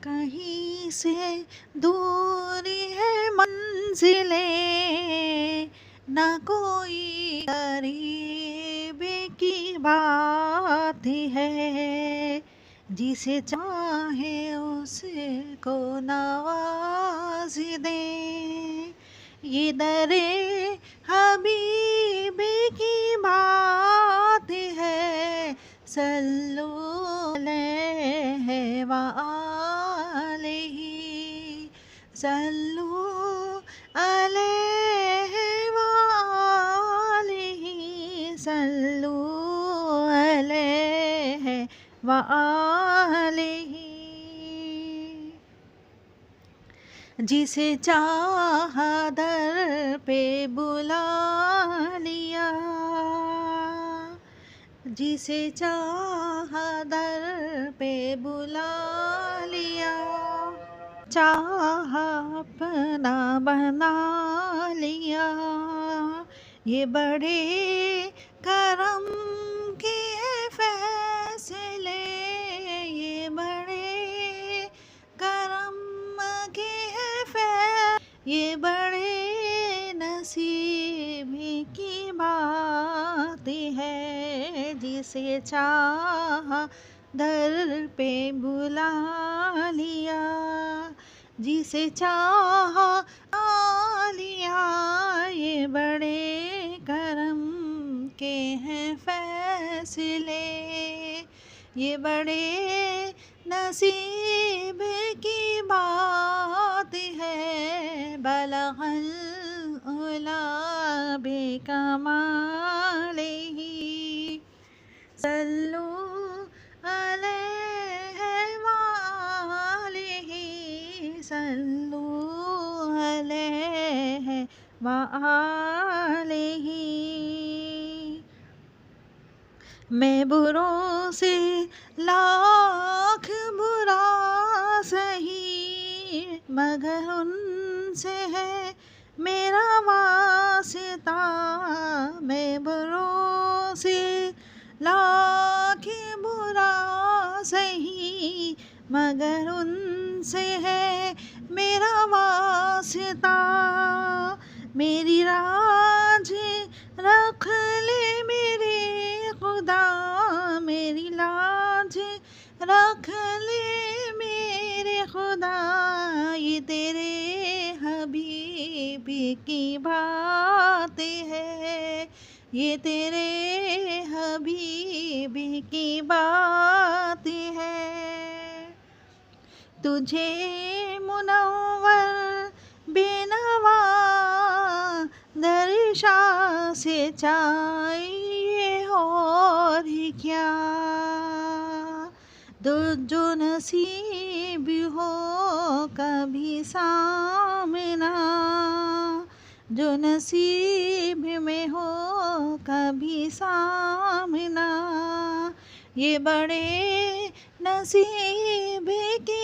कहीं से दूरी है मंजिलें, ना कोई करीब की बात है। जिसे चाहे उसको नवाज दे, ये दरे हबीबी की बात है। सल्लु अलैहि व आलिही, सल्लु अलैहि व आलिही, सल्लु अलैहि व आलिही। जिसे चाहा दर पे बुला लिया, जिसे चाहा दर पे बुला लिया, चाहा अपना बना लिया। ये बड़े करम के फैसले, ये बड़े करम के ये बड़े नसीब की बात है। जिसे चाहा दर पे बुला लिया, जिसे चाहा आ लिया। ये बड़े करम के हैं फैसले, ये बड़े नसीब की बात है। बलगल उला बेकमालिही, सल्लु अलैहि व आलिही, सल्लु अलैहि व आलिही। मैं बुरों से लाख बुरा सही, मगर उनसे है मेरा वास्ता। मैं बुरों से लाख बुरा सही, मगर उनसे है मेरा वास्ता। मेरी राज रख ले मेरे खुदा, मेरी लाज रख ले मेरे खुदा। ये तेरे हबीबी की बात है, ये तेरे हबीबी की बात है। तुझे मुनव्वर बेनवा दरिशा से चाहिए और ही क्या। जो नसीब हो कभी सामना, जो नसीब में हो कभी सामना। ये बड़े नसीब की